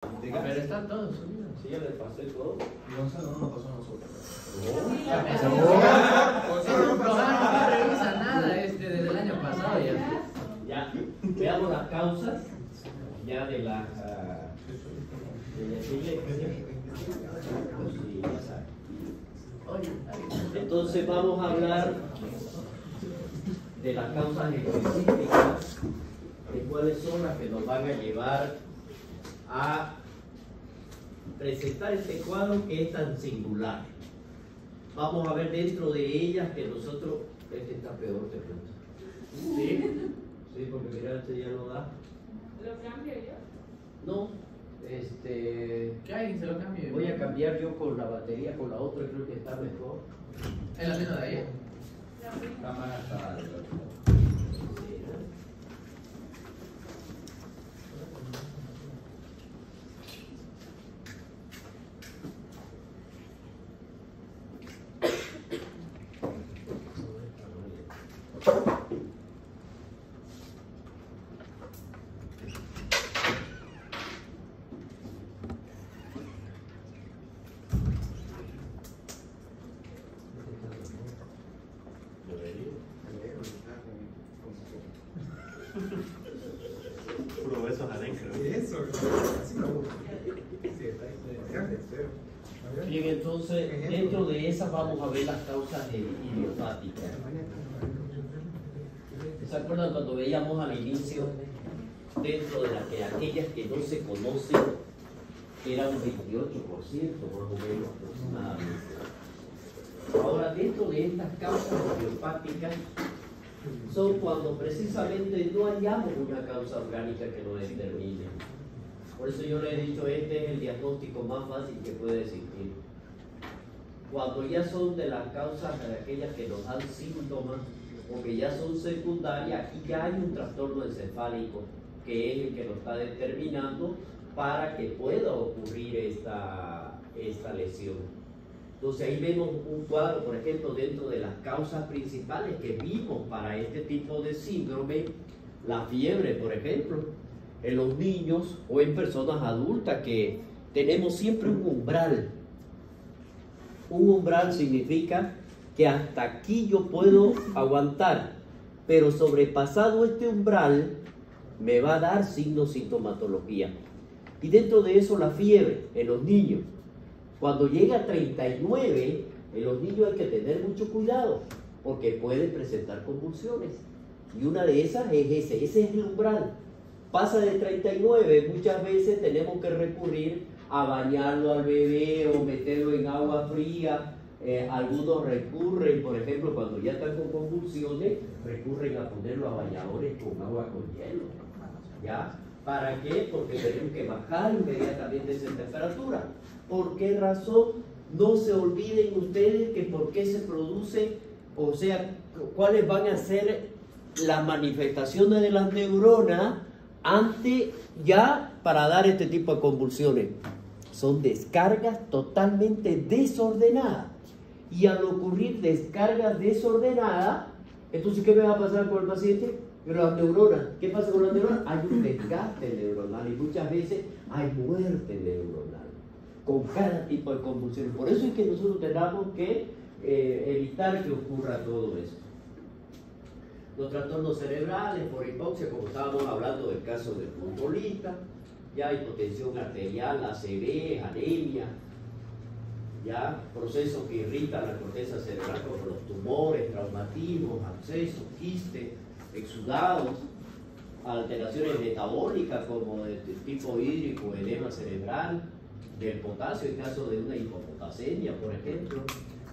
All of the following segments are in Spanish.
Pero está todo subido. Sí, ya le pasé todo. Gonzalo no nos pasó a nosotros. Ese programa no revisa nada desde el año pasado ya. Ya, veamos las causas ya de la epilepsia. Sí, ya sabe. Entonces vamos a hablar de las causas específicas, de cuáles son las que nos van a llevar a presentar este cuadro que es tan singular. Vamos a ver dentro de ellas que nosotros, este está peor, te cuento. ¿Sí? Sí, porque mira, este ya no da. ¿Lo cambio yo? No, ¿Qué hay? Se lo cambio. voy a cambiar yo con la batería, con la otra, creo que está mejor. ¿Es la misma de ayer? Cámara está. Puro besos adentro. Eso, así me gusta. Sí, está ahí. Bien, entonces, dentro de esas vamos a ver las causas idiopáticas. ¿Se acuerdan cuando veíamos al inicio, dentro de aquellas que no se conocen, era un 28%, más o menos aproximadamente? Ahora, dentro de estas causas idiopáticas, son cuando precisamente no hallamos una causa orgánica que lo determine. Por eso yo le he dicho, este es el diagnóstico más fácil que puede existir. Cuando ya son de las causas de aquellas que nos dan síntomas o que ya son secundarias y ya hay un trastorno encefálico que es el que lo está determinando para que pueda ocurrir esta lesión. Entonces ahí vemos un cuadro, por ejemplo, dentro de las causas principales que vimos para este tipo de síndrome, la fiebre, por ejemplo, en los niños o en personas adultas que tenemos siempre un umbral. Un umbral significa que hasta aquí yo puedo aguantar, pero sobrepasado este umbral me va a dar signos, sintomatología. Y dentro de eso la fiebre en los niños. Cuando llega a 39, en los niños hay que tener mucho cuidado porque pueden presentar convulsiones. Y una de esas es ese es el umbral. Pasa de 39, muchas veces tenemos que recurrir a bañarlo al bebé o meterlo en agua fría. Algunos recurren, por ejemplo, cuando ya están con convulsiones, recurren a ponerlo a bañadores con agua con hielo. ¿Ya? ¿Para qué? Porque tenemos que bajar inmediatamente esa temperatura. ¿Por qué razón? No se olviden ustedes que por qué se produce, o sea, cuáles van a ser las manifestaciones de las neuronas antes ya para dar este tipo de convulsiones. Son descargas totalmente desordenadas. Y al ocurrir descargas desordenadas, entonces ¿qué me va a pasar con el paciente? Las neuronas. ¿Qué pasa con las neuronas? Hay un desgaste neuronal y muchas veces hay muerte neuronal con cada tipo de convulsiones. Por eso es que nosotros tenemos que evitar que ocurra todo eso. Los trastornos cerebrales por hipoxia, como estábamos hablando del caso del futbolista, ya hipotensión arterial, ACV, anemia, ya procesos que irritan la corteza cerebral como los tumores, traumatismos, abscesos, quistes, exudados, alteraciones metabólicas como de tipo hídrico, edema cerebral, del potasio en caso de una hipopotasemia, por ejemplo,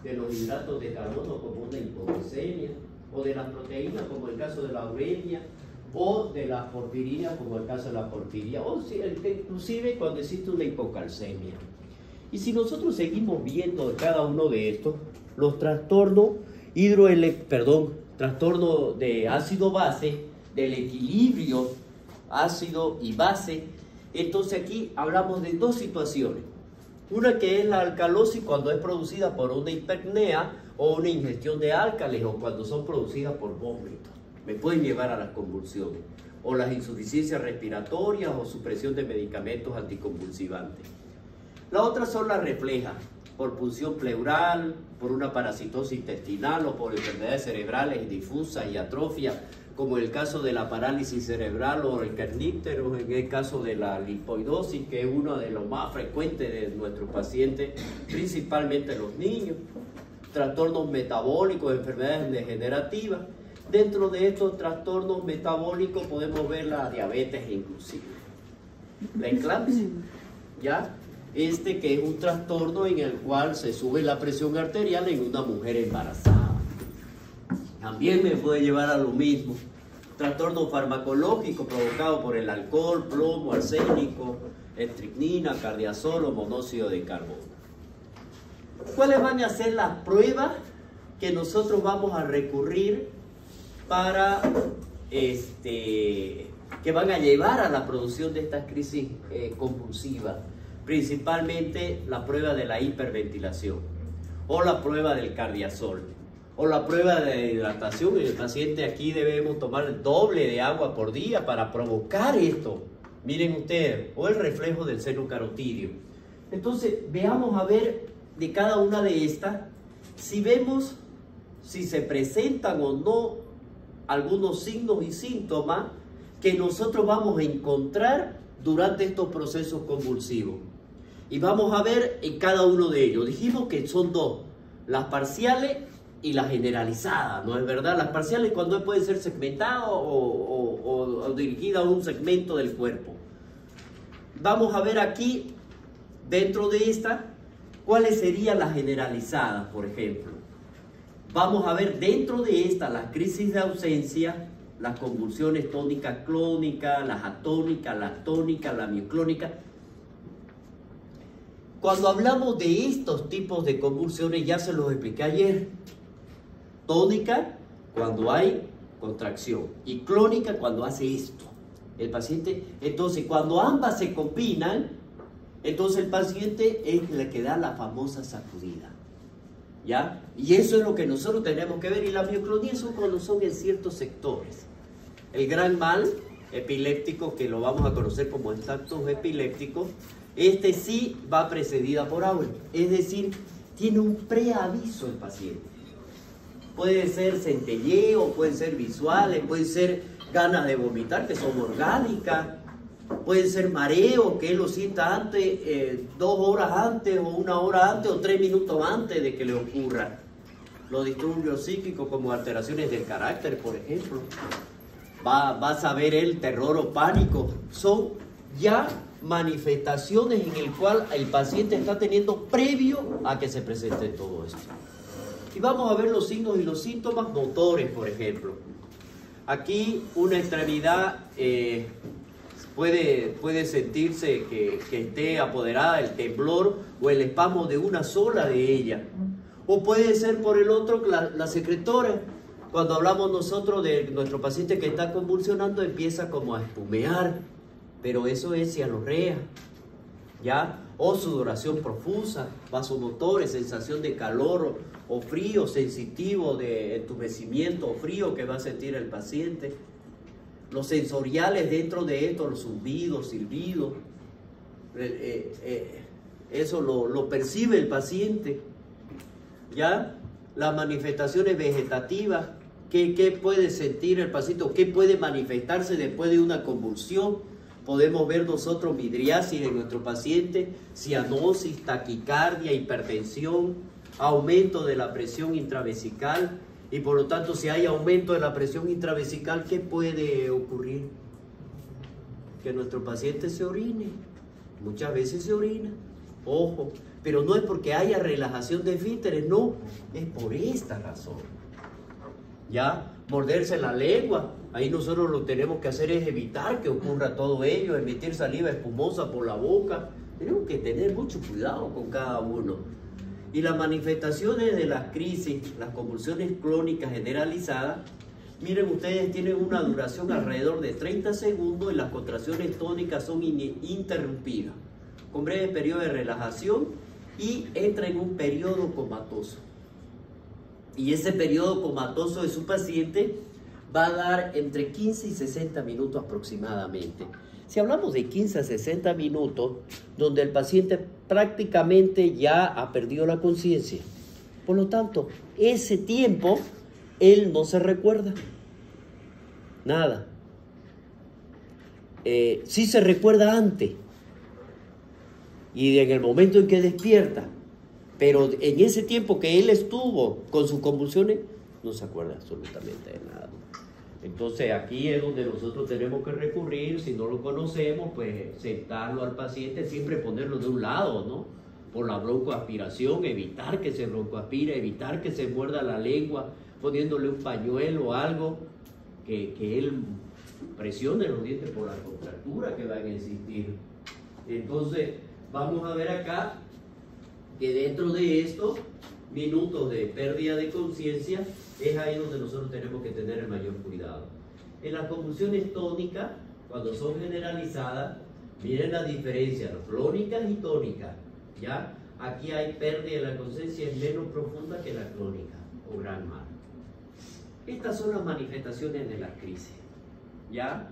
de los hidratos de carbono como una hipoglicemia, o de las proteínas como el caso de la uremia, o de las porfirinas como el caso de la porfiria, o inclusive cuando existe una hipocalcemia. Y si nosotros seguimos viendo cada uno de estos, los trastornos trastorno de ácido-base, del equilibrio ácido y base, entonces aquí hablamos de dos situaciones. Una que es la alcalosis cuando es producida por una hiperpnea o una ingestión de álcales o cuando son producidas por vómitos. Me pueden llevar a las convulsiones. o las insuficiencias respiratorias o supresión de medicamentos anticonvulsivantes. La otra son las reflejas, por punción pleural, por una parasitosis intestinal o por enfermedades cerebrales difusas y atrofia, como en el caso de la parálisis cerebral o el kerníptero, en el caso de la linfoidosis, que es uno de los más frecuentes de nuestros pacientes, principalmente los niños, trastornos metabólicos, enfermedades degenerativas. Dentro de estos trastornos metabólicos podemos ver la diabetes inclusive, la eclampsia, ¿ya? Que es un trastorno en el cual se sube la presión arterial en una mujer embarazada. También me puede llevar a lo mismo. Trastorno farmacológico provocado por el alcohol, plomo, arsénico, estricnina, cardiazol o monóxido de carbono. ¿Cuáles van a ser las pruebas que nosotros vamos a recurrir para que van a llevar a la producción de estas crisis convulsivas? Principalmente la prueba de la hiperventilación o la prueba del cardiazol o la prueba de hidratación. El paciente aquí debemos tomar el doble de agua por día para provocar esto. Miren ustedes, o el reflejo del seno carotídeo. Entonces, veamos a ver de cada una de estas, si vemos si se presentan o no algunos signos y síntomas que nosotros vamos a encontrar durante estos procesos convulsivos. Y vamos a ver en cada uno de ellos. Dijimos que son dos, las parciales y las generalizadas, ¿no es verdad? Las parciales cuando puede ser segmentado o dirigida a un segmento del cuerpo. Vamos a ver aquí, dentro de esta, cuáles serían las generalizadas, por ejemplo. Vamos a ver dentro de esta las crisis de ausencia, las convulsiones tónicas clónicas, las atónicas, las tónicas, la mioclónica. Cuando hablamos de estos tipos de convulsiones, ya se los expliqué ayer. Tónica, cuando hay contracción, y clónica, cuando hace esto. El paciente, entonces, cuando ambas se combinan, entonces el paciente es el que da la famosa sacudida. ¿Ya? Y eso es lo que nosotros tenemos que ver. Y la mioclonía son cuando son en ciertos sectores. El gran mal epiléptico, que lo vamos a conocer como estatus epiléptico, sí va precedida por aura. Es decir, tiene un preaviso el paciente. Puede ser centelleo, pueden ser visuales, pueden ser ganas de vomitar, que son orgánicas, pueden ser mareo, que él lo sienta antes, 2 horas antes, o 1 hora antes, o 3 minutos antes de que le ocurra. Los disturbios psíquicos, como alteraciones del carácter, por ejemplo. Va a saber el terror o pánico. Son ya manifestaciones en el cual el paciente está teniendo previo a que se presente todo esto. Y vamos a ver los signos y los síntomas motores, por ejemplo. Aquí una extremidad puede sentirse que esté apoderada el temblor o el espasmo de una sola de ellas. O puede ser por el otro la secretora. Cuando hablamos nosotros de nuestro paciente que está convulsionando, empieza como a espumear, pero eso es cianorrea, ¿ya? O sudoración profusa, vasomotores, sensación de calor o frío, sensitivo de entumecimiento o frío que va a sentir el paciente. Los sensoriales dentro de esto, los zumbidos, silbidos, eso lo percibe el paciente, ¿ya? Las manifestaciones vegetativas, ¿qué puede sentir el paciente o qué puede manifestarse después de una convulsión? Podemos ver nosotros midriasis en nuestro paciente, cianosis, taquicardia, hipertensión, aumento de la presión intravesical. Y por lo tanto, si hay aumento de la presión intravesical, ¿qué puede ocurrir? Que nuestro paciente se orine. Muchas veces se orina. Ojo, pero no es porque haya relajación de esfínteres, no, es por esta razón. ¿Ya? Morderse la lengua. Ahí nosotros lo que tenemos que hacer es evitar que ocurra todo ello, emitir saliva espumosa por la boca. Tenemos que tener mucho cuidado con cada uno. Y las manifestaciones de las crisis, las convulsiones clónicas generalizadas, miren ustedes, tienen una duración alrededor de 30 segundos y las contracciones tónicas son interrumpidas, con breve periodo de relajación y entra en un periodo comatoso. Y ese periodo comatoso de su paciente va a dar entre 15 y 60 minutos aproximadamente. Si hablamos de 15 a 60 minutos, donde el paciente prácticamente ya ha perdido la conciencia. Por lo tanto, ese tiempo, él no se recuerda nada. Sí se recuerda antes y en el momento en que despierta, pero en ese tiempo que él estuvo con sus convulsiones, no se acuerda absolutamente de nada. Entonces aquí es donde nosotros tenemos que recurrir. Si no lo conocemos, pues sentarlo al paciente, siempre ponerlo de un lado, ¿no? Por la broncoaspiración, evitar que se broncoaspire, evitar que se muerda la lengua, poniéndole un pañuelo o algo que él presione los dientes por la contractura que van a existir. Entonces vamos a ver acá que dentro de estos minutos de pérdida de conciencia es ahí donde nosotros tenemos que tener el mayor cuidado. En las convulsiones tónicas, cuando son generalizadas, miren la diferencia, clónicas y tónicas, ¿ya? Aquí hay pérdida de la conciencia, es menos profunda que la clónica o gran mal. Estas son las manifestaciones de la crisis, ¿ya?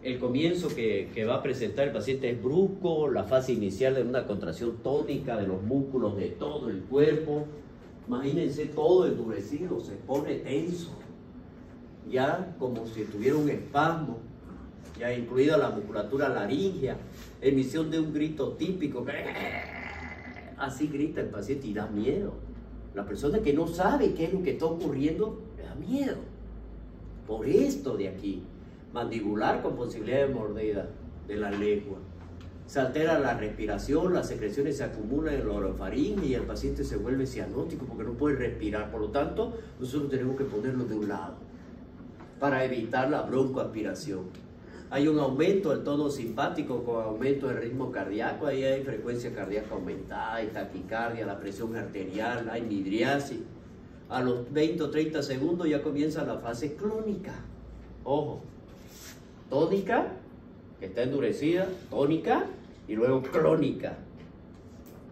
El comienzo que va a presentar el paciente es brusco, la fase inicial de una contracción tónica de los músculos de todo el cuerpo. Imagínense todo endurecido, se pone tenso, ya como si tuviera un espasmo, ya incluida la musculatura laríngea, emisión de un grito típico, así grita el paciente y da miedo. La persona que no sabe qué es lo que está ocurriendo, le da miedo. Por esto de aquí, mandibular con posibilidad de mordida de la lengua. Se altera la respiración, las secreciones se acumulan en la orofaringe y el paciente se vuelve cianótico porque no puede respirar. Por lo tanto, nosotros tenemos que ponerlo de un lado para evitar la broncoaspiración. Hay un aumento del tono simpático con aumento del ritmo cardíaco, ahí hay frecuencia cardíaca aumentada, hay taquicardia, la presión arterial, hay midriasis. A los 20 o 30 segundos ya comienza la fase clónica. Ojo, tónica, que está endurecida, tónica, y luego clónica.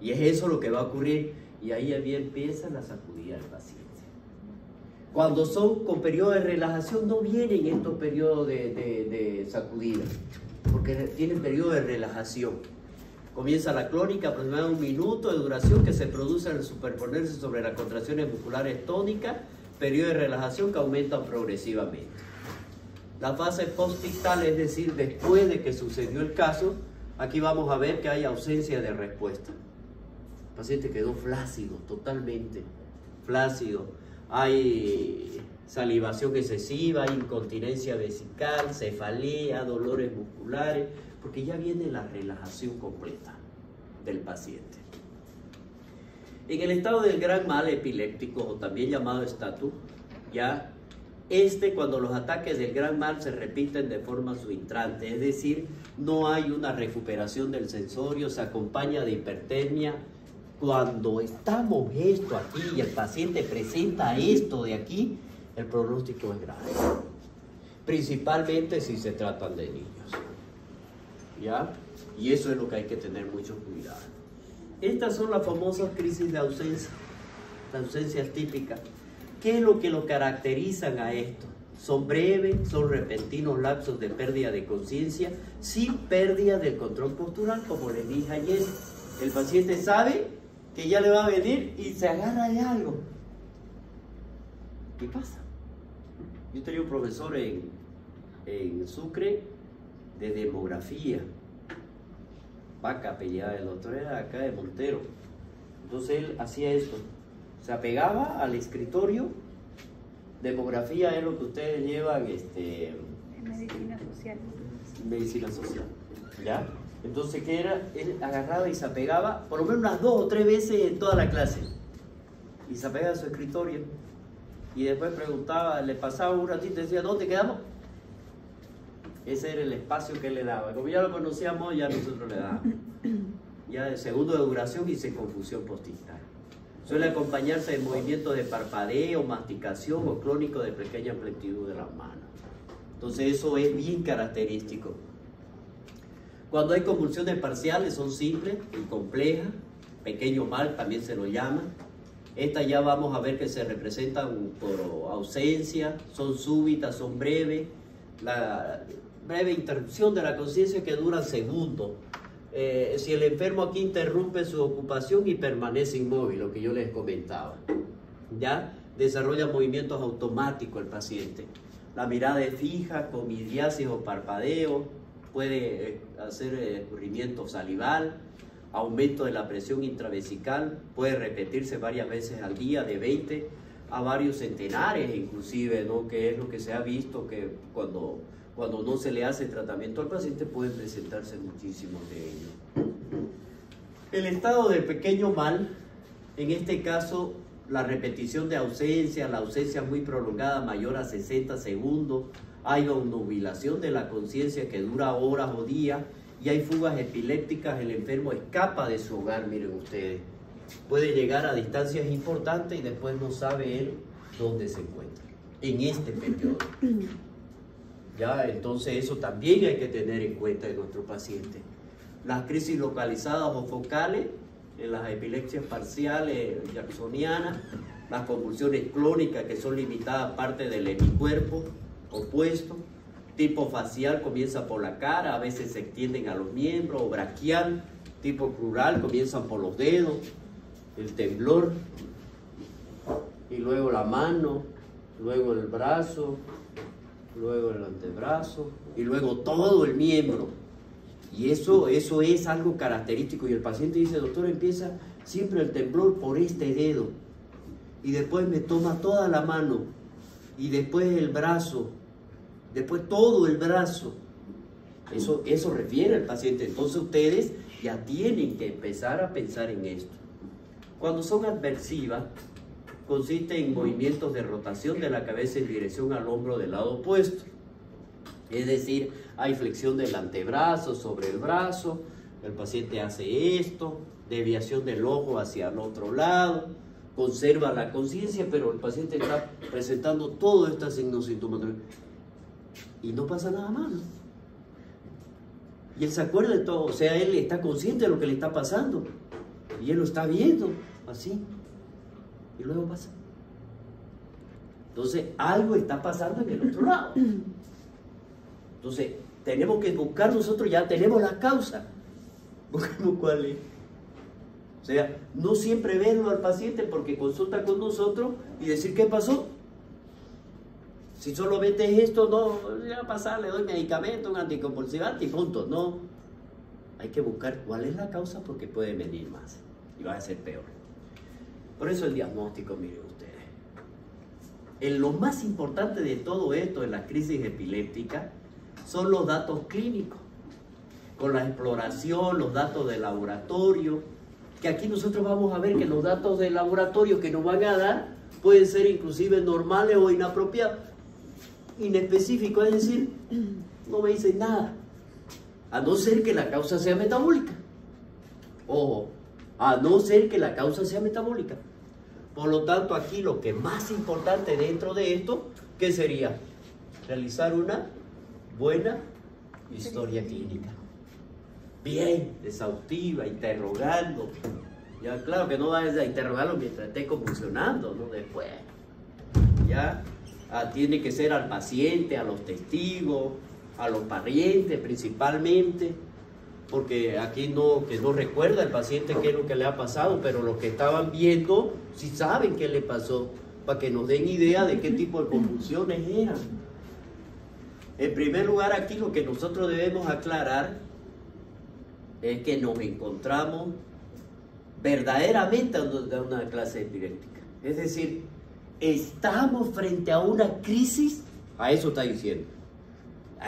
Y es eso lo que va a ocurrir. Y ahí empieza la sacudida del paciente. Cuando son con periodos de relajación, no vienen estos periodos de sacudida, porque tienen periodo de relajación. Comienza la clónica, aproximadamente 1 minuto de duración, que se produce al superponerse sobre las contracciones musculares tónicas, periodo de relajación que aumentan progresivamente. La fase postictal, es decir, después de que sucedió el caso, aquí vamos a ver que hay ausencia de respuesta. El paciente quedó flácido, totalmente flácido. Hay salivación excesiva, hay incontinencia vesical, cefalea, dolores musculares, porque ya viene la relajación completa del paciente. En el estado del gran mal epiléptico, o también llamado estatus, ya cuando los ataques del gran mal se repiten de forma subintrante, es decir, no hay una recuperación del sensorio, se acompaña de hipertermia. Cuando estamos esto aquí y el paciente presenta esto de aquí, el pronóstico es grave, principalmente si se tratan de niños, ¿ya? Y eso es lo que hay que tener mucho cuidado. Estas son las famosas crisis de ausencia, las ausencias típicas. ¿Qué es lo que lo caracterizan a esto? Son breves, son repentinos lapsos de pérdida de conciencia, sin pérdida del control postural, como les dije ayer. El paciente sabe que ya le va a venir y se agarra de algo. ¿Qué pasa? Yo tenía un profesor en Sucre de demografía. Vaca, apellidada, el doctor era acá de Montero. Entonces él hacía esto. Se apegaba al escritorio. Demografía es lo que ustedes llevan, medicina social. Medicina social, ¿ya? Entonces, ¿qué era? Él agarraba y se apegaba por lo menos unas 2 o 3 veces en toda la clase. Y se apegaba a su escritorio. Y después preguntaba, le pasaba un ratito y decía, ¿dónde quedamos? Ese era el espacio que él le daba. Como ya lo conocíamos, ya nosotros le dábamos. Ya de segundo de duración y sin confusión postictal. Suele acompañarse de movimientos de parpadeo, masticación o clónico de pequeña amplitud de las manos. Entonces eso es bien característico. Cuando hay convulsiones parciales son simples, incomplejas, pequeño mal también se lo llama. Estas ya vamos a ver que se representan por ausencia, son súbitas, son breves. La breve interrupción de la conciencia que dura segundos. Si el enfermo aquí interrumpe su ocupación y permanece inmóvil, lo que yo les comentaba, ya desarrolla movimientos automáticos el paciente. La mirada es fija, con miriasis o parpadeo, puede hacer escurrimiento salival, aumento de la presión intravesical, puede repetirse varias veces al día, de 20 a varios centenares inclusive, ¿no? Que es lo que se ha visto que cuando no se le hace tratamiento al paciente pueden presentarse muchísimos de ellos. El estado de pequeño mal, en este caso la repetición de ausencia, la ausencia muy prolongada mayor a 60 segundos, hay obnubilación de la conciencia que dura horas o días y hay fugas epilépticas, el enfermo escapa de su hogar, miren ustedes, puede llegar a distancias importantes y después no sabe él dónde se encuentra en este periodo. Ya, entonces eso también hay que tener en cuenta en nuestro paciente. Las crisis localizadas o focales, en las epilepsias parciales jacksonianas, las convulsiones clónicas que son limitadas a parte del hemicuerpo opuesto, tipo facial comienza por la cara, a veces se extienden a los miembros, o braquial, tipo crural comienzan por los dedos, el temblor, y luego la mano, luego el brazo, luego el antebrazo y luego todo el miembro. Y eso es algo característico. Y el paciente dice, doctor, empieza siempre el temblor por este dedo y después me toma toda la mano y después el brazo, después todo el brazo. Eso refiere al paciente. Entonces ustedes ya tienen que empezar a pensar en esto. Cuando son adversivas, consiste en movimientos de rotación de la cabeza en dirección al hombro del lado opuesto. Es decir, hay flexión del antebrazo sobre el brazo, el paciente hace esto, desviación del ojo hacia el otro lado, conserva la conciencia, pero el paciente está presentando todos estos signos sintomatológicos y no pasa nada malo. Y él se acuerda de todo, o sea, él está consciente de lo que le está pasando y él lo está viendo así. Y luego pasa. Entonces, algo está pasando en el otro lado. Entonces, tenemos que buscar nosotros, ya tenemos la causa. Busquemos cuál es. O sea, no siempre verlo al paciente porque consulta con nosotros y decir, ¿qué pasó? Si solamente es esto, no, ya pasar, le doy medicamento, un anticonvulsivante y punto. No. Hay que buscar cuál es la causa porque puede venir más y va a ser peor. Por eso el diagnóstico, miren ustedes. Lo más importante de todo esto en las crisis epilépticas son los datos clínicos, con la exploración, los datos de laboratorio, que aquí nosotros vamos a ver que los datos de laboratorio que nos van a dar pueden ser inclusive normales o inapropiados, inespecíficos, es decir, no me dicen nada, a no ser que la causa sea metabólica. Ojo, a no ser que la causa sea metabólica. Por lo tanto, aquí lo que más importante dentro de esto, ¿qué sería? Realizar una buena historia clínica. Bien, exhaustiva, interrogando. Ya, claro que no vas a interrogarlo mientras esté convulsionando, ¿no? Después. Ya, tiene que ser al paciente, a los testigos, a los parientes principalmente. Porque aquí que no recuerda el paciente qué es lo que le ha pasado, pero los que estaban viendo sí saben qué le pasó, para que nos den idea de qué tipo de convulsiones eran. En primer lugar, aquí lo que nosotros debemos aclarar es que nos encontramos verdaderamente en una clase epiléptica. Es decir, estamos frente a una crisis, a eso está diciendo.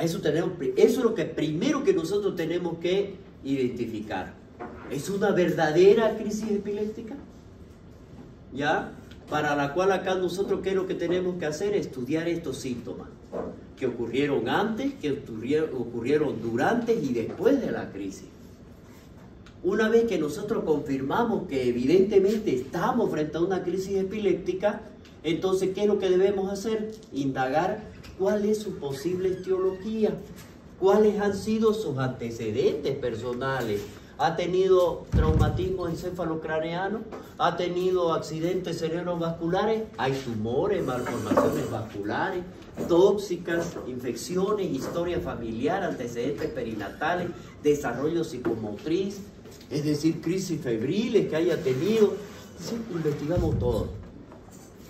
Eso es lo que primero que nosotros tenemos que identificar. ¿Es una verdadera crisis epiléptica? ¿Ya? Para la cual acá nosotros, ¿qué es lo que tenemos que hacer? Estudiar estos síntomas que ocurrieron antes, que ocurrieron durante y después de la crisis. Una vez que nosotros confirmamos que evidentemente estamos frente a una crisis epiléptica, entonces, ¿qué es lo que debemos hacer? Indagar cuál es su posible etiología, cuáles han sido sus antecedentes personales, ha tenido traumatismo encefalocraneano, ha tenido accidentes cerebrovasculares, hay tumores, malformaciones vasculares, tóxicas, infecciones, historia familiar, antecedentes perinatales, desarrollo psicomotriz, es decir, crisis febriles que haya tenido. Sí, investigamos todo.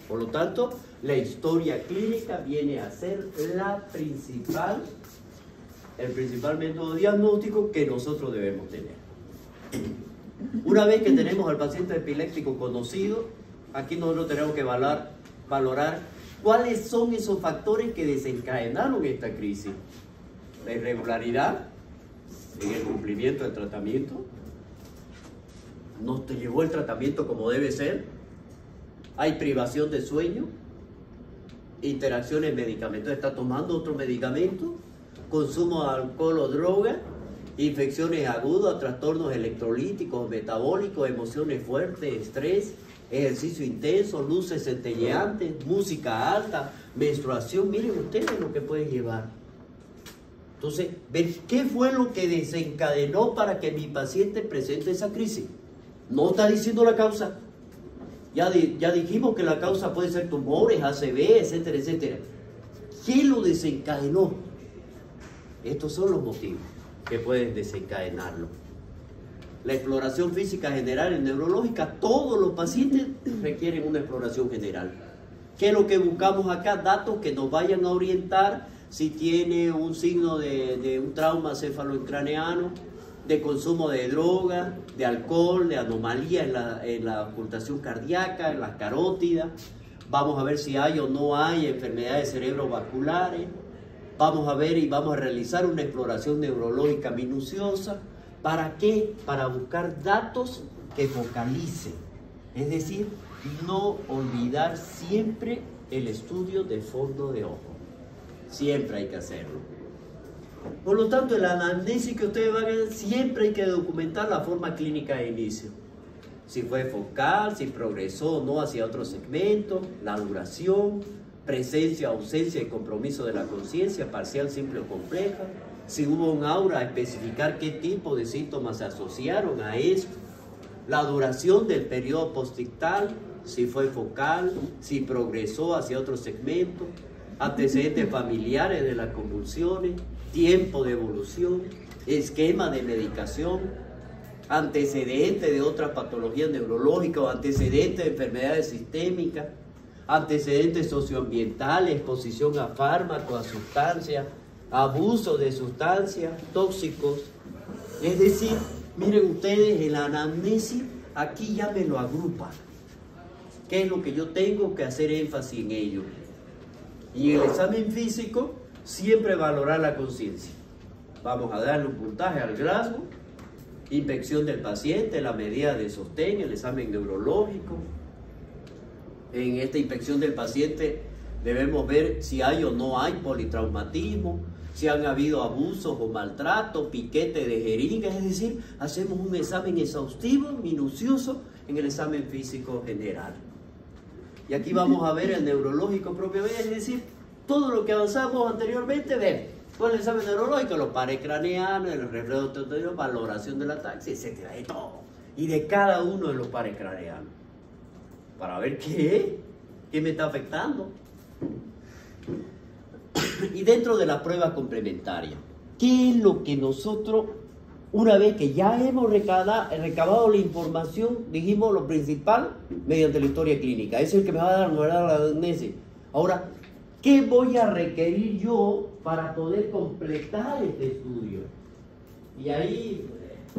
Por lo tanto, la historia clínica viene a ser el principal método diagnóstico que nosotros debemos tener. Una vez que tenemos al paciente epiléptico conocido, aquí nosotros tenemos que valorar cuáles son esos factores que desencadenaron esta crisis. La irregularidad en el cumplimiento del tratamiento, no te llevó el tratamiento como debe ser, hay privación de sueño, interacciones medicamentosas, está tomando otro medicamento, consumo de alcohol o droga, infecciones agudas, trastornos electrolíticos, metabólicos, emociones fuertes, estrés, ejercicio intenso, luces centelleantes, música alta, menstruación. Miren ustedes lo que pueden llevar. Entonces, ¿qué fue lo que desencadenó para que mi paciente presente esa crisis? No está diciendo la causa. Ya dijimos que la causa puede ser tumores, ACV, etcétera, etcétera. ¿Qué lo desencadenó? Estos son los motivos que pueden desencadenarlo. La exploración física general y neurológica, todos los pacientes requieren una exploración general. ¿Qué es lo que buscamos acá? Datos que nos vayan a orientar si tiene un signo de un trauma cefalocraneano, de consumo de droga, de alcohol, de anomalía en la ocultación cardíaca, en las carótidas. Vamos a ver si hay o no hay enfermedades cerebrovasculares. Vamos a ver y vamos a realizar una exploración neurológica minuciosa. ¿Para qué? Para buscar datos que focalicen. Es decir, no olvidar siempre el estudio de fondo de ojo. Siempre hay que hacerlo. Por lo tanto, en la anamnesis que ustedes van a ver, siempre hay que documentar la forma clínica de inicio. Si fue focal, si progresó o no hacia otro segmento, la duración, presencia, ausencia y compromiso de la conciencia, parcial, simple o compleja. Si hubo un aura, especificar qué tipo de síntomas se asociaron a esto. La duración del periodo postictal, si fue focal, si progresó hacia otro segmento, antecedentes familiares de las convulsiones, tiempo de evolución, esquema de medicación, antecedentes de otras patologías neurológicas o antecedentes de enfermedades sistémicas, antecedentes socioambientales, exposición a fármacos, a sustancias, abuso de sustancias, tóxicos. Es decir, miren ustedes, en la anamnesis, aquí ya me lo agrupa. ¿Qué es lo que yo tengo que hacer énfasis en ello? Y en el examen físico, siempre valorar la conciencia. Vamos a darle un puntaje al Glasgow, inspección del paciente, la medida de sostén, el examen neurológico. En esta inspección del paciente debemos ver si hay o no hay politraumatismo, si han habido abusos o maltrato, piquete de jeringas, es decir, hacemos un examen exhaustivo, minucioso, en el examen físico general. Y aquí vamos a ver el neurológico propiamente, es decir, todo lo que avanzamos anteriormente, ven, con el examen neurológico, los pares craneanos, el reflejo toteo, valoración de la taxia, etcétera, de todo. Y de cada uno de los pares craneanos. Para ver qué me está afectando. Y dentro de la prueba complementaria, ¿qué es lo que nosotros, una vez que ya hemos recabado la información, dijimos lo principal mediante la historia clínica? Eso es el que me va a dar la anamnesis. Ahora, ¿qué voy a requerir yo para poder completar este estudio? Y ahí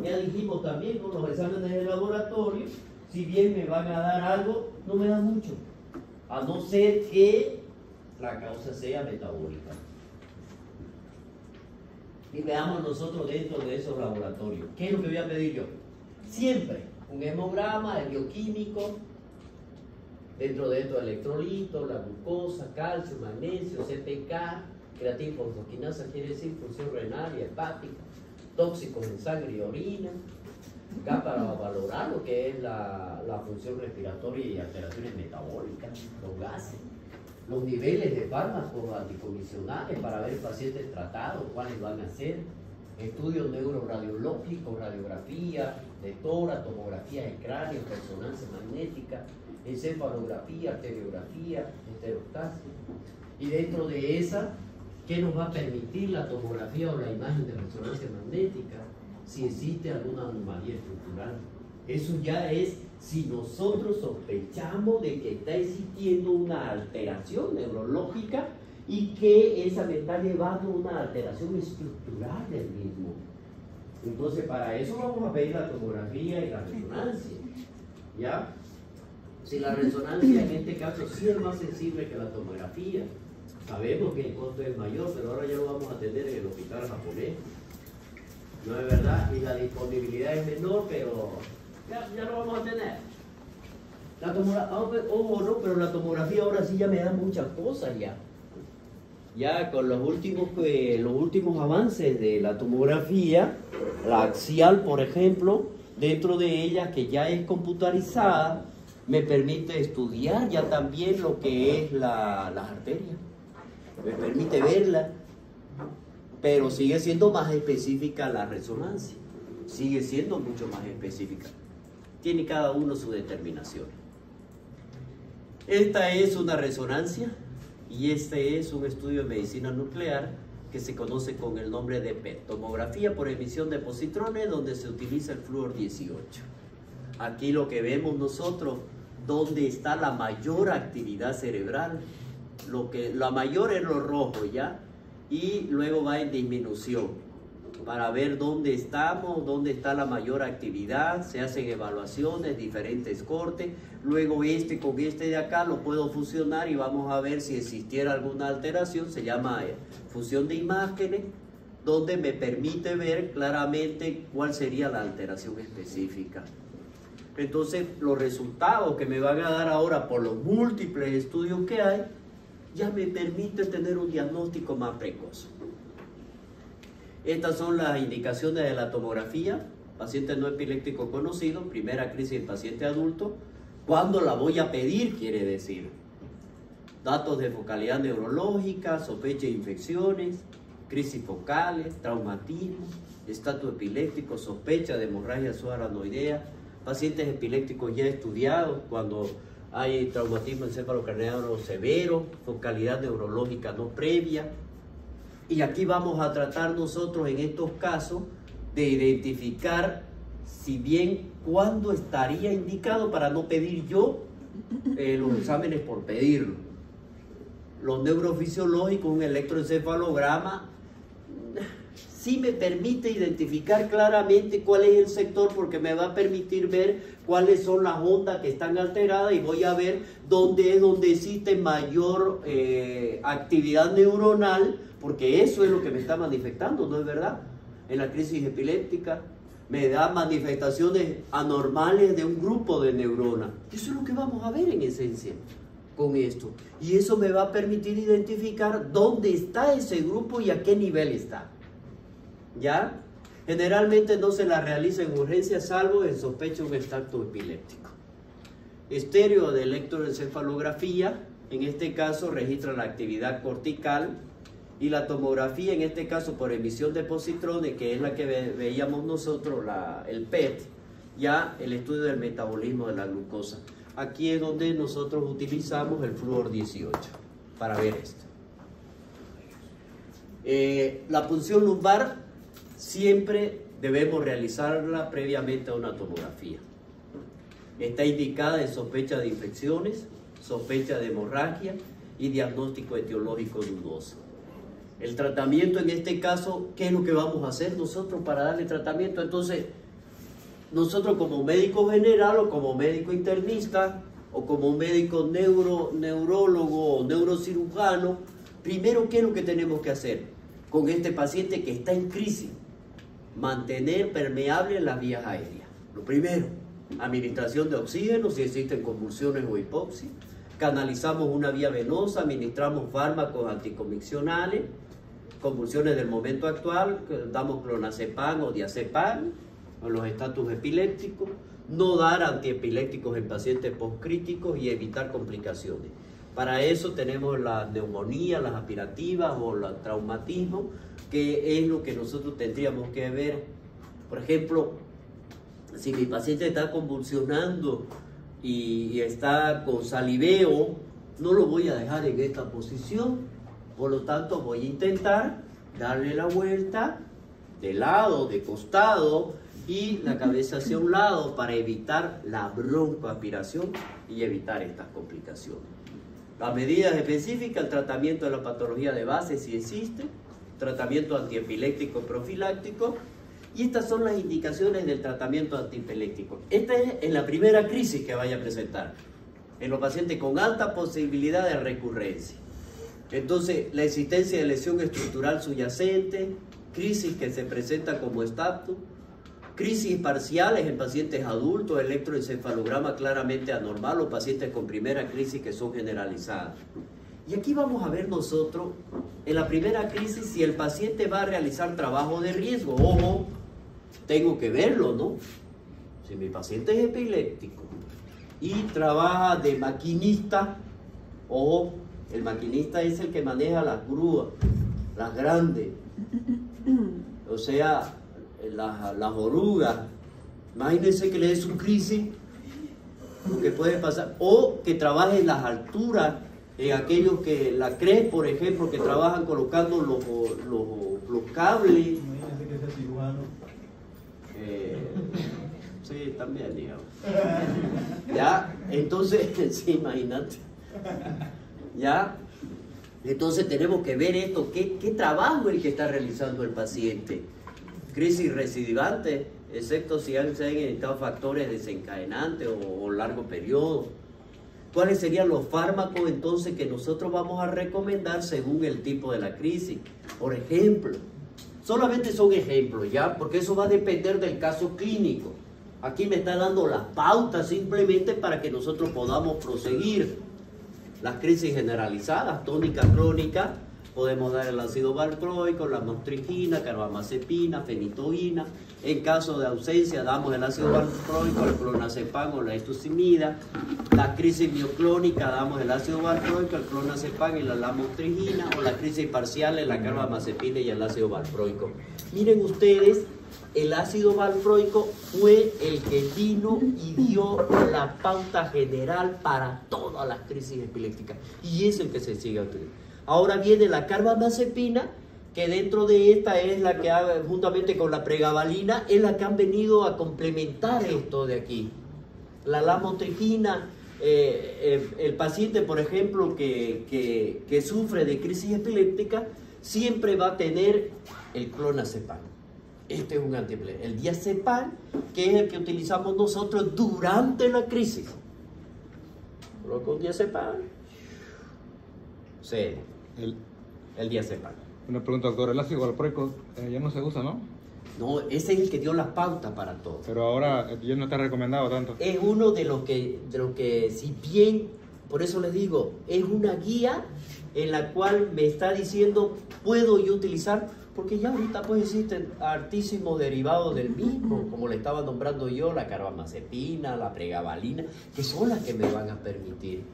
ya dijimos también con los exámenes de laboratorio, si bien me van a dar algo, no me dan mucho, a no ser que la causa sea metabólica. Y veamos nosotros dentro de esos laboratorios, ¿qué es lo que voy a pedir yo? Siempre un hemograma, el bioquímico, dentro de esto electrolitos, la glucosa, calcio, magnesio, CPK, creatina fosfoquinasa, quiere decir función renal y hepática, tóxicos en sangre y orina, acá para valorar lo que es la función respiratoria y alteraciones metabólicas, los gases, los niveles de fármacos anticomisionales para ver pacientes tratados, cuáles van a ser, estudios neuroradiológicos, radiografía de tórax, tomografía de cráneo, resonancia magnética, encefalografía, arteriografía, esteroctasia. Y dentro de esa, ¿qué nos va a permitir la tomografía o la imagen de resonancia magnética? Si existe alguna anomalía estructural. Eso ya es si nosotros sospechamos de que está existiendo una alteración neurológica y que esa me está llevando a una alteración estructural del mismo. Entonces, para eso vamos a pedir la tomografía y la resonancia. ¿Ya? Si la resonancia en este caso sí es más sensible que la tomografía, sabemos que el costo es mayor, pero ahora ya lo vamos a tener en el hospital japonés. No es verdad, y la disponibilidad es menor, pero ya lo vamos a tener. La tomografía, ojo, no, pero la tomografía ahora sí ya me da muchas cosas ya. Ya con los últimos avances de la tomografía, la axial, por ejemplo, dentro de ella, que ya es computarizada, me permite estudiar ya también lo que es las arterias. Me permite verla, pero sigue siendo más específica la resonancia. Sigue siendo mucho más específica. Tiene cada uno su determinación. Esta es una resonancia y este es un estudio de medicina nuclear que se conoce con el nombre de PET, tomografía por emisión de positrones, donde se utiliza el flúor 18. Aquí lo que vemos nosotros, donde está la mayor actividad cerebral. La mayor es lo rojo, ¿ya? Y luego va en disminución para ver dónde estamos, dónde está la mayor actividad. Se hacen evaluaciones, diferentes cortes. Luego con este de acá lo puedo fusionar y vamos a ver si existiera alguna alteración. Se llama fusión de imágenes, donde me permite ver claramente cuál sería la alteración específica. Entonces, los resultados que me van a dar ahora por los múltiples estudios que hay, ya me permite tener un diagnóstico más precoz. Estas son las indicaciones de la tomografía. Paciente no epiléptico conocido, primera crisis en paciente adulto. ¿Cuándo la voy a pedir? Quiere decir. Datos de focalidad neurológica, sospecha de infecciones, crisis focales, traumatismo, estatus epiléptico, sospecha de hemorragia subaranoidea, pacientes epilépticos ya estudiados, cuando hay traumatismo encefalocraneano severo, focalidad neurológica no previa. Y aquí vamos a tratar nosotros en estos casos de identificar, si bien cuándo estaría indicado para no pedir yo los exámenes por pedirlo. Los neurofisiológicos, un electroencefalograma, sí me permite identificar claramente cuál es el sector, porque me va a permitir ver cuáles son las ondas que están alteradas y voy a ver dónde es donde existe mayor actividad neuronal, porque eso es lo que me está manifestando, ¿no es verdad? En la crisis epiléptica me da manifestaciones anormales de un grupo de neuronas. Eso es lo que vamos a ver en esencia con esto. Y eso me va a permitir identificar dónde está ese grupo y a qué nivel está. ¿Ya? Generalmente no se la realiza en urgencia, salvo en sospecha de un estatus epiléptico. Estéreo de electroencefalografía, en este caso registra la actividad cortical, y la tomografía, en este caso por emisión de positrones, que es la que veíamos nosotros, el PET, ya el estudio del metabolismo de la glucosa. Aquí es donde nosotros utilizamos el flúor 18 para ver esto. La punción lumbar siempre debemos realizarla previamente a una tomografía. Está indicada en sospecha de infecciones, sospecha de hemorragia y diagnóstico etiológico dudoso. El tratamiento en este caso, ¿qué es lo que vamos a hacer nosotros para darle tratamiento? Entonces, nosotros como médico general o como médico internista o como médico neurólogo o neurocirujano, primero, ¿qué es lo que tenemos que hacer con este paciente que está en crisis? Mantener permeables las vías aéreas. Lo primero, administración de oxígeno si existen convulsiones o hipoxia. Canalizamos una vía venosa, administramos fármacos anticonviccionales, convulsiones del momento actual, damos clonazepam o diazepam en los estatus epilépticos, no dar antiepilépticos en pacientes postcríticos y evitar complicaciones. Para eso tenemos la neumonía, las aspirativas o el traumatismo, que es lo que nosotros tendríamos que ver. Por ejemplo, si mi paciente está convulsionando y está con saliveo, no lo voy a dejar en esta posición. Por lo tanto, voy a intentar darle la vuelta de lado, de costado y la cabeza hacia un lado para evitar la broncoaspiración y evitar estas complicaciones. Las medidas específicas, el tratamiento de la patología de base si existe, tratamiento antiepiléptico profiláctico, y estas son las indicaciones del tratamiento antiepiléptico. Esta es en la primera crisis que vaya a presentar, en los pacientes con alta posibilidad de recurrencia. Entonces, la existencia de lesión estructural subyacente, crisis que se presenta como estatus, crisis parciales en pacientes adultos, electroencefalograma claramente anormal o pacientes con primera crisis que son generalizadas. Y aquí vamos a ver nosotros, en la primera crisis, si el paciente va a realizar trabajo de riesgo. Ojo, tengo que verlo, ¿no? Si mi paciente es epiléptico y trabaja de maquinista, ojo, el maquinista es el que maneja las grúas, las grandes, o sea, las orugas. Imagínense que le dé su crisis, lo que puede pasar, o que trabaje en las alturas, en aquellos que la CRE, por ejemplo, que trabajan colocando los cables. Imagínense que sea cirujano. Sí, también, digamos. Ya, entonces, sí, imagínate. Ya, entonces tenemos que ver esto, qué trabajo es el que está realizando el paciente. Crisis recidivante, excepto si se han identificado factores desencadenantes o largo periodo. ¿Cuáles serían los fármacos entonces que nosotros vamos a recomendar según el tipo de la crisis? Por ejemplo, solamente son ejemplos, ¿ya? Porque eso va a depender del caso clínico. Aquí me está dando las pautas simplemente para que nosotros podamos proseguir. Las crisis generalizadas, tónica crónica, podemos dar el ácido valproico, la motrigina, carbamazepina, fenitoína. En caso de ausencia damos el ácido valproico, el clonazepam o la estucimida. La crisis mioclónica damos el ácido valproico, el clonazepam y la lamotrigina, o la crisis parcial, la carbamazepina y el ácido valproico. Miren ustedes, el ácido valproico fue el que vino y dio la pauta general para todas las crisis epilépticas, y es el que se sigue utilizando. Ahora viene la carbamazepina, que dentro de esta es la que, juntamente con la pregabalina, es la que han venido a complementar esto de aquí. La lamotrigina, el paciente, por ejemplo, que sufre de crisis epiléptica, siempre va a tener el clonazepam. Este es un antiepiléptico. El diazepam, que es el que utilizamos nosotros durante la crisis. Coloco un diazepam. Sí, el diazepam. Una pregunta, doctor, el ácido valproico ya no se usa, ¿no? No, ese es el que dio las pautas para todo. Pero ahora ya no está recomendado tanto. Es uno de los que, si bien, por eso les digo, es una guía en la cual me está diciendo, puedo yo utilizar, porque ya ahorita pues existen hartísimos derivados del mismo, como le estaba nombrando yo, la carbamazepina, la pregabalina, que son las que me van a permitir.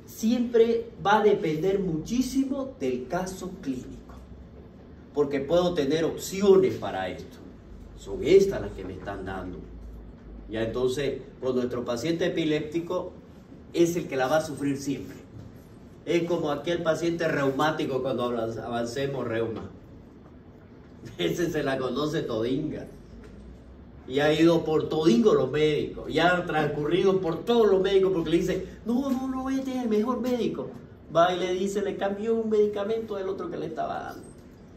Siempre va a depender muchísimo del caso clínico, porque puedo tener opciones para esto. Son estas las que me están dando. Ya entonces, pues nuestro paciente epiléptico es el que la va a sufrir siempre. Es como aquel paciente reumático cuando avancemos reuma. Ese se la conoce todinga. Y ha ido por todingo los médicos. Y ha transcurrido por todos los médicos porque le dicen, no, este es el mejor médico. Va y le dice, le cambió un medicamento del otro que le estaba dando.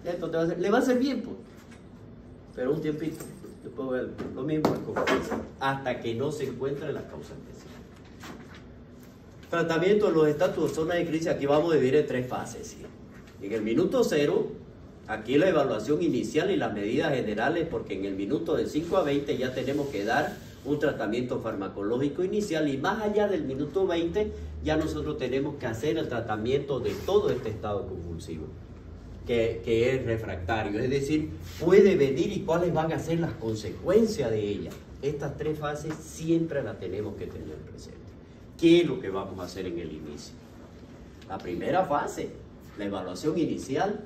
Esto te va a hacer, le va a hacer bien, pues. Pero un tiempito. Después ver lo mismo hasta que no se encuentre la causa específica. Tratamiento de los estatus de zona de crisis, aquí vamos a dividir en 3 fases. ¿Sí? En el minuto 0, aquí la evaluación inicial y las medidas generales, porque en el minuto de 5 a 20 ya tenemos que dar un tratamiento farmacológico inicial, y más allá del minuto 20 ya nosotros tenemos que hacer el tratamiento de todo este estado convulsivo, que es refractario, es decir, puede venir y cuáles van a ser las consecuencias de ella. Estas 3 fases siempre las tenemos que tener presentes. ¿Qué es lo que vamos a hacer en el inicio? La primera fase, la evaluación inicial,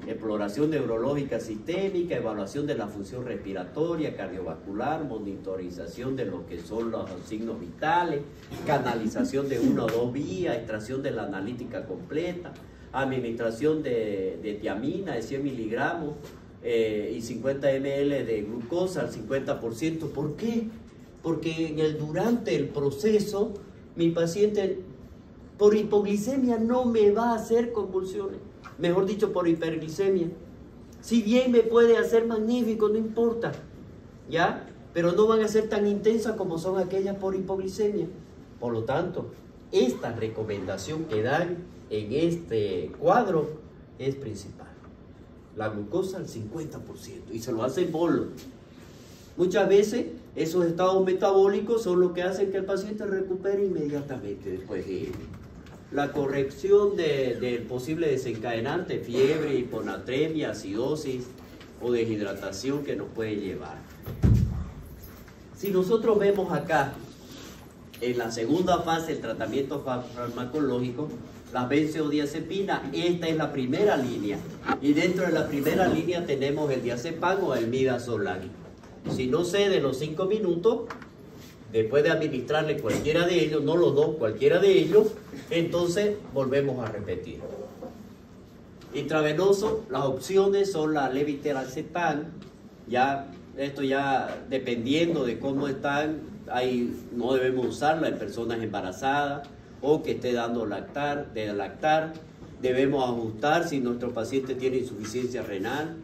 exploración neurológica sistémica, evaluación de la función respiratoria, cardiovascular, monitorización de lo que son los signos vitales, canalización de 1 o 2 vías, extracción de la analítica completa, administración de tiamina de 100 miligramos y 50 ml de glucosa al 50%. ¿Por qué? Porque durante el proceso mi paciente por hipoglicemia no me va a hacer convulsiones. Mejor dicho, por hiperglicemia. Si bien me puede hacer magnífico, no importa, ¿ya? Pero no van a ser tan intensas como son aquellas por hipoglicemia. Por lo tanto, esta recomendación que dan en este cuadro es principal. La glucosa al 50%, y se lo hacen bolo. Muchas veces esos estados metabólicos son los que hacen que el paciente recupere inmediatamente después de ello. La corrección del posible desencadenante, fiebre, hiponatremia, acidosis o deshidratación que nos puede llevar. Si nosotros vemos acá, en la segunda fase del tratamiento farmacológico, la benzodiazepina, esta es la primera línea. Y dentro de la primera línea tenemos el diazepam o el midazolam. Si no cede los 5 minutos, después de administrarle cualquiera de ellos, no los dos, cualquiera de ellos, entonces volvemos a repetir. Intravenoso, las opciones son la levetiracetam, esto ya dependiendo de cómo están, no debemos usarla en personas embarazadas o que esté dando lactar. Debemos ajustar si nuestro paciente tiene insuficiencia renal.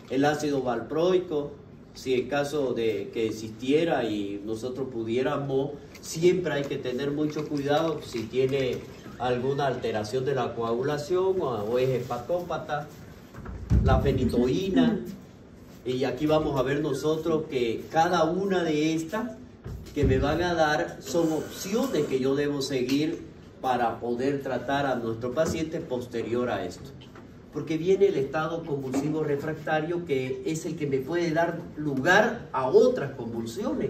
El ácido valproico, si en caso de que existiera y nosotros pudiéramos, siempre hay que tener mucho cuidado si tiene alguna alteración de la coagulación o es hepatópata. La fenitoína, y aquí vamos a ver nosotros que cada una de estas que me van a dar son opciones que yo debo seguir para poder tratar a nuestro paciente posterior a esto. Porque viene el estado convulsivo refractario, que es el que me puede dar lugar a otras convulsiones.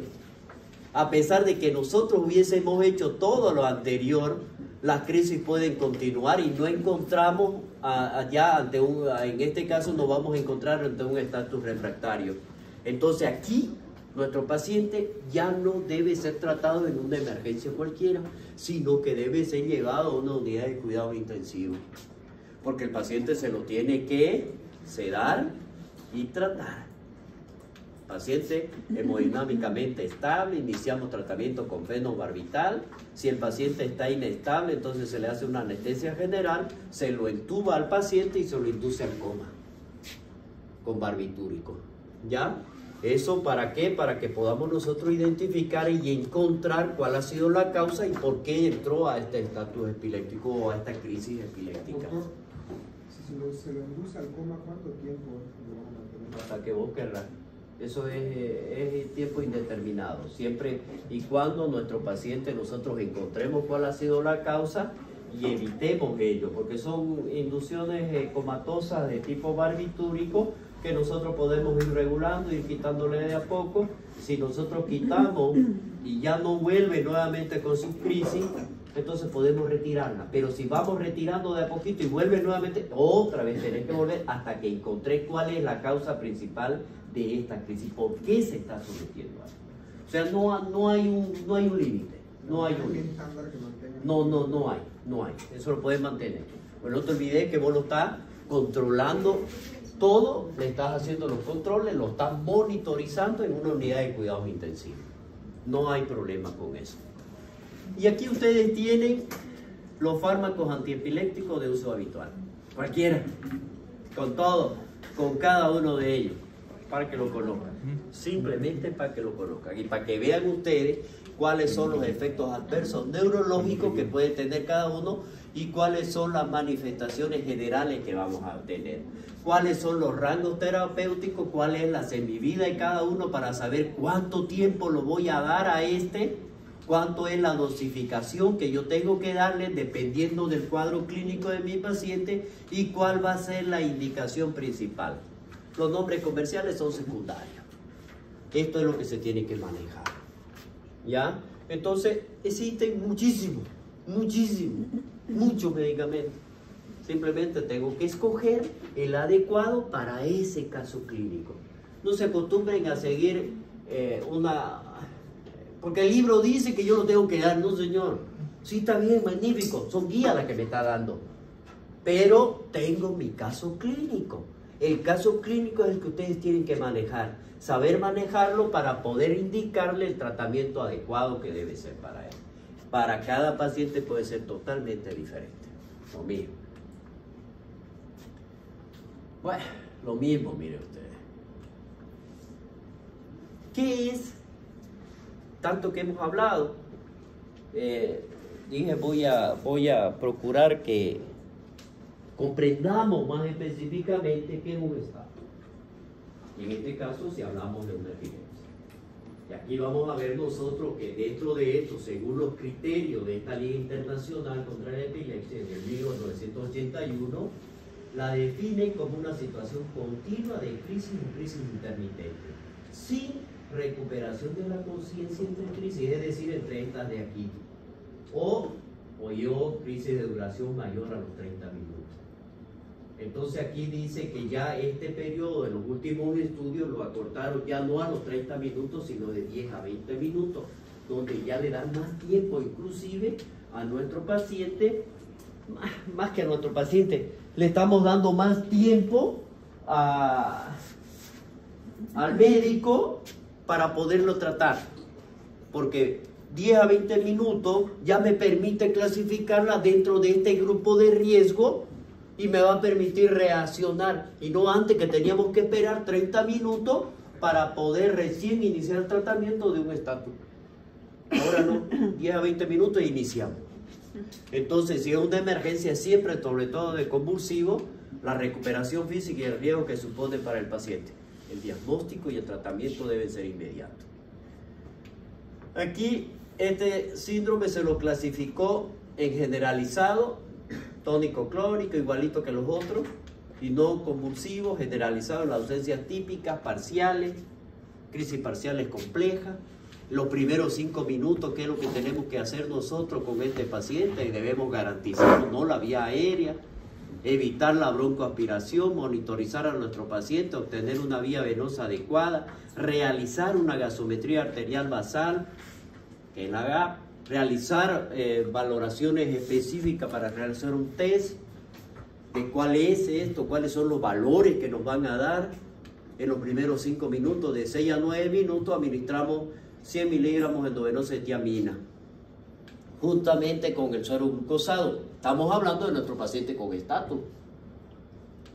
A pesar de que nosotros hubiésemos hecho todo lo anterior, las crisis pueden continuar y no encontramos en este caso nos vamos a encontrar ante un estatus refractario. Entonces aquí nuestro paciente ya no debe ser tratado en una emergencia cualquiera, sino que debe ser llevado a una unidad de cuidado intensivo. Porque el paciente se lo tiene que sedar y tratar. Paciente hemodinámicamente estable, iniciamos tratamiento con fenobarbital. Si el paciente está inestable, entonces se le hace una anestesia general, se lo entuba al paciente y se lo induce al coma con barbitúrico. ¿Ya? ¿Eso para qué? Para que podamos nosotros identificar y encontrar cuál ha sido la causa y por qué entró a este estatus epiléptico o a esta crisis epiléptica. Doctor, si se lo induce al coma, ¿cuánto tiempo lo van a mantener? Hasta que vos querrás. Eso es tiempo indeterminado, siempre y cuando nuestro paciente nosotros encontremos cuál ha sido la causa y evitemos ello, porque son inducciones comatosas de tipo barbitúrico que nosotros podemos ir regulando, ir quitándole de a poco. Si nosotros quitamos y ya no vuelve nuevamente con su crisis, entonces podemos retirarla. Pero si vamos retirando de a poquito y vuelve nuevamente, otra vez tenés que volver hasta que encontré cuál es la causa principal de esta crisis, por qué se está sometiendo a esto. O sea, no hay un límite, no hay un límite. No hay, eso lo puedes mantener. Pero no te olvides que vos lo estás controlando todo, le estás haciendo los controles, lo estás monitorizando en una unidad de cuidados intensivos. No hay problema con eso. Y aquí ustedes tienen los fármacos antiepilépticos de uso habitual. Cualquiera, con todo, con cada uno de ellos, para que lo conozcan. Simplemente para que lo conozcan y para que vean ustedes cuáles son los efectos adversos neurológicos que puede tener cada uno y cuáles son las manifestaciones generales que vamos a tener. Cuáles son los rangos terapéuticos, cuál es la semivida de cada uno para saber cuánto tiempo lo voy a dar a cuánto es la dosificación que yo tengo que darle dependiendo del cuadro clínico de mi paciente y cuál va a ser la indicación principal. Los nombres comerciales son secundarios. Esto es lo que se tiene que manejar. ¿Ya? Entonces, existen muchos medicamentos. Simplemente tengo que escoger el adecuado para ese caso clínico. No se acostumbren a seguir porque el libro dice que yo lo tengo que dar. No, señor. Sí, está bien, magnífico. Son guías las que me está dando. Pero tengo mi caso clínico. El caso clínico es el que ustedes tienen que manejar. Saber manejarlo para poder indicarle el tratamiento adecuado que debe ser para él. Para cada paciente puede ser totalmente diferente. Lo mismo. Bueno, lo mismo, miren ustedes. ¿Qué es? Tanto que hemos hablado, dije voy a procurar que comprendamos más específicamente qué es un estado. En este caso, si hablamos de una epilepsia. Y aquí vamos a ver nosotros que dentro de esto, según los criterios de esta Liga Internacional contra la Epilepsia en el 1981, la definen como una situación continua de crisis o crisis intermitente, sin recuperación de la conciencia entre crisis, es decir, entre estas de aquí, o crisis de duración mayor a los 30 minutos. Entonces aquí dice que ya este periodo en los últimos estudios lo acortaron ya no a los 30 minutos, sino de 10 a 20 minutos, donde ya le dan más tiempo inclusive a nuestro paciente, más que a nuestro paciente, le estamos dando más tiempo al médico para poderlo tratar, porque 10 a 20 minutos ya me permite clasificarla dentro de este grupo de riesgo y me va a permitir reaccionar, y no antes que teníamos que esperar 30 minutos para poder recién iniciar el tratamiento de un estatus. Ahora no, 10 a 20 minutos e iniciamos. Entonces, si es una emergencia siempre, sobre todo de convulsivo, la recuperación física y el riesgo que supone para el paciente, el diagnóstico y el tratamiento deben ser inmediatos. Aquí este síndrome se lo clasificó en generalizado, tónico clónico, igualito que los otros, y no convulsivo, generalizado, las ausencias típicas, parciales, crisis parciales complejas. Los primeros 5 minutos, ¿qué es lo que tenemos que hacer nosotros con este paciente? Y debemos garantizar, ¿no?, la vía aérea, evitar la broncoaspiración, monitorizar a nuestro paciente, obtener una vía venosa adecuada, realizar una gasometría arterial basal, que es la GAP, realizar valoraciones específicas para realizar un test de cuál es esto, cuáles son los valores que nos van a dar. En los primeros 5 minutos, de 6 a 9 minutos, administramos 100 miligramos endovenosa de tiamina, juntamente con el suero glucosado. Estamos hablando de nuestro paciente con estatus.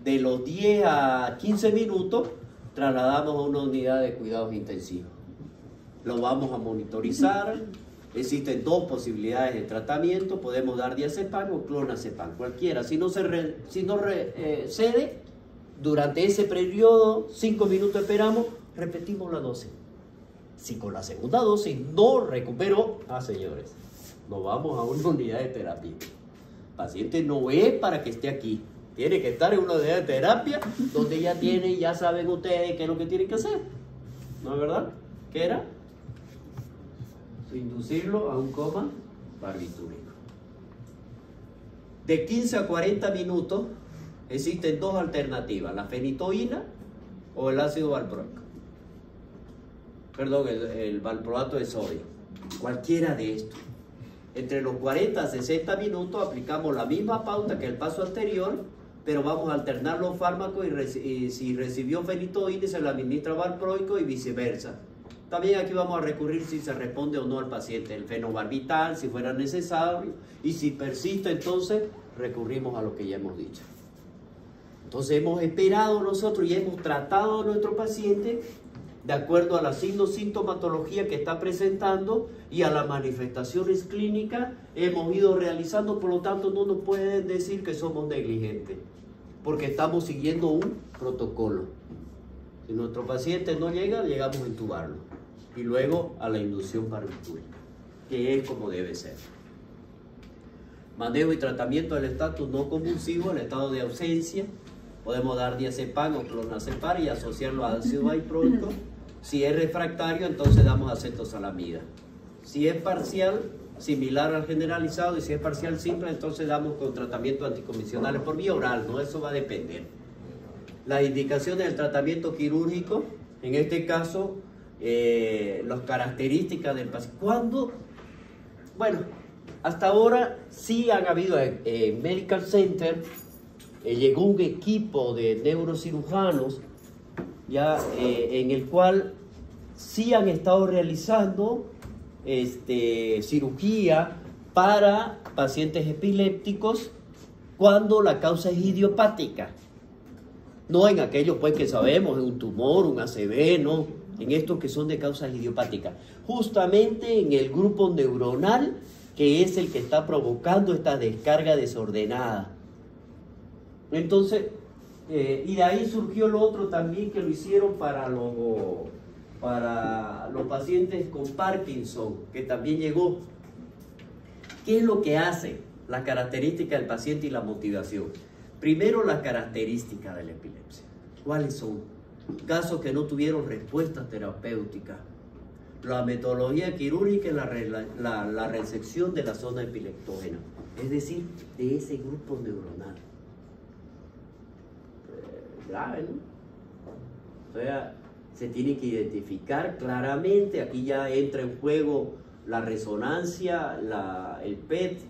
De los 10 a 15 minutos, trasladamos a una unidad de cuidados intensivos. Lo vamos a monitorizar. Existen 2 posibilidades de tratamiento. Podemos dar diazepam o clonazepam, cualquiera. Si no cede, durante ese periodo, 5 minutos esperamos, repetimos la dosis. Si con la segunda dosis no recuperó, señores, nos vamos a una unidad de terapia. El paciente no es para que esté aquí. Tiene que estar en una unidad de terapia donde ya saben ustedes qué es lo que tienen que hacer. ¿No es verdad? ¿Qué era? Inducirlo a un coma barbitúrico. De 15 a 40 minutos existen 2 alternativas, la fenitoína o el ácido valproico. Perdón, el valproato de sodio. Cualquiera de estos. Entre los 40 a 60 minutos aplicamos la misma pauta que el paso anterior, pero vamos a alternar los fármacos y si recibió fenitoína se le administra valproico y viceversa. También aquí vamos a recurrir si se responde o no al paciente, el fenobarbital si fuera necesario, y si persiste entonces recurrimos a lo que ya hemos dicho. Entonces hemos esperado nosotros y hemos tratado a nuestro paciente de acuerdo a la sintomatología que está presentando y a las manifestaciones clínicas hemos ido realizando. Por lo tanto, no nos pueden decir que somos negligentes, porque estamos siguiendo un protocolo. Si nuestro paciente no llega, llegamos a intubarlo y luego a la inducción barbitúrica, que es como debe ser. Manejo y tratamiento del estatus no convulsivo, el estado de ausencia. Podemos dar diazepam o clonazepam y asociarlo a ácido valproico. Si es refractario, entonces damos acetosalamida. Si es parcial, similar al generalizado, y si es parcial simple, entonces damos con tratamientos anticomisionales por vía oral, ¿no? Eso va a depender. Las indicaciones del tratamiento quirúrgico, en este caso, las características del paciente. ¿Cuándo? Bueno, hasta ahora sí han habido en Medical Center, llegó un equipo de neurocirujanos ya en el cual sí han estado realizando cirugía para pacientes epilépticos cuando la causa es idiopática. No en aquellos pues que sabemos, un tumor, un ACV, no, en estos que son de causas idiopáticas. Justamente en el grupo neuronal que es el que está provocando esta descarga desordenada. Entonces, y de ahí surgió lo otro también que lo hicieron para los pacientes con Parkinson, que también llegó. ¿Qué es lo que hace? La característica del paciente y la motivación. Primero, la característica de la epilepsia. ¿Cuáles son? Casos que no tuvieron respuesta terapéutica. La metodología quirúrgica y la resección de la zona epileptógena, es decir, de ese grupo neuronal. Grave, ¿no? O sea, se tiene que identificar claramente. Aquí ya entra en juego la resonancia, el PET,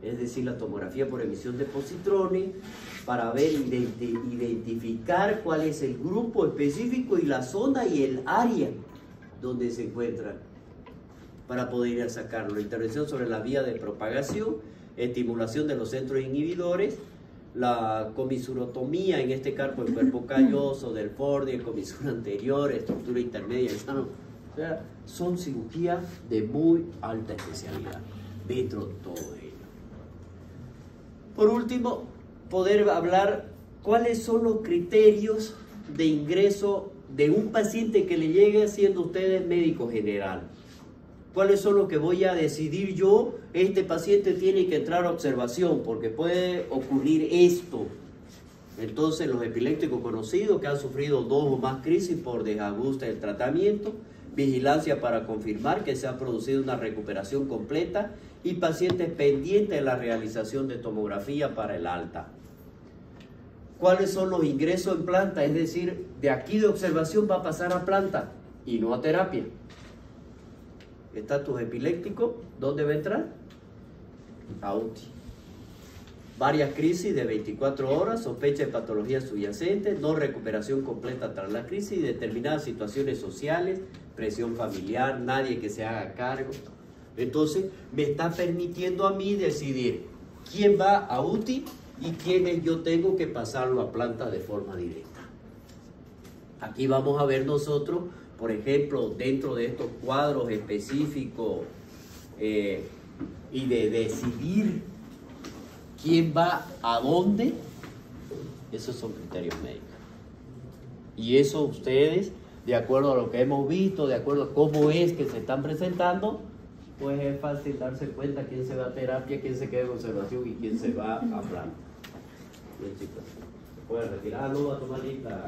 es decir, la tomografía por emisión de positrones, para ver, identificar cuál es el grupo específico y la zona y el área donde se encuentra, para poder ir a sacarlo. Intervención sobre la vía de propagación, estimulación de los centros inhibidores, la comisurotomía, en este caso el cuerpo calloso, del Fordy, comisura anterior, estructura intermedia, o sea, son cirugías de muy alta especialidad dentro de todo ello. Por último, poder hablar cuáles son los criterios de ingreso de un paciente que le llegue siendo ustedes médico general. ¿Cuáles son los que voy a decidir yo? Este paciente tiene que entrar a observación porque puede ocurrir esto. Entonces, los epilépticos conocidos que han sufrido 2 o más crisis por desajuste del tratamiento, vigilancia para confirmar que se ha producido una recuperación completa y pacientes pendientes de la realización de tomografía para el alta. ¿Cuáles son los ingresos en planta? Es decir, de aquí de observación va a pasar a planta y no a terapia. Estatus epiléptico, ¿dónde va a entrar? A UTI. Varias crisis de 24 horas, sospecha de patología subyacente, no recuperación completa tras la crisis, determinadas situaciones sociales, presión familiar, nadie que se haga cargo. Entonces, me está permitiendo a mí decidir quién va a UTI y quiénes yo tengo que pasarlo a planta de forma directa. Aquí vamos a ver nosotros, por ejemplo, dentro de estos cuadros específicos y de decidir quién va a dónde, esos son criterios médicos. Y eso ustedes, de acuerdo a lo que hemos visto, de acuerdo a cómo es que se están presentando, pues es fácil darse cuenta quién se va a terapia, quién se queda en observación y quién se va a planta. Bien, chicos, se puede retirar, no va a tomar lista.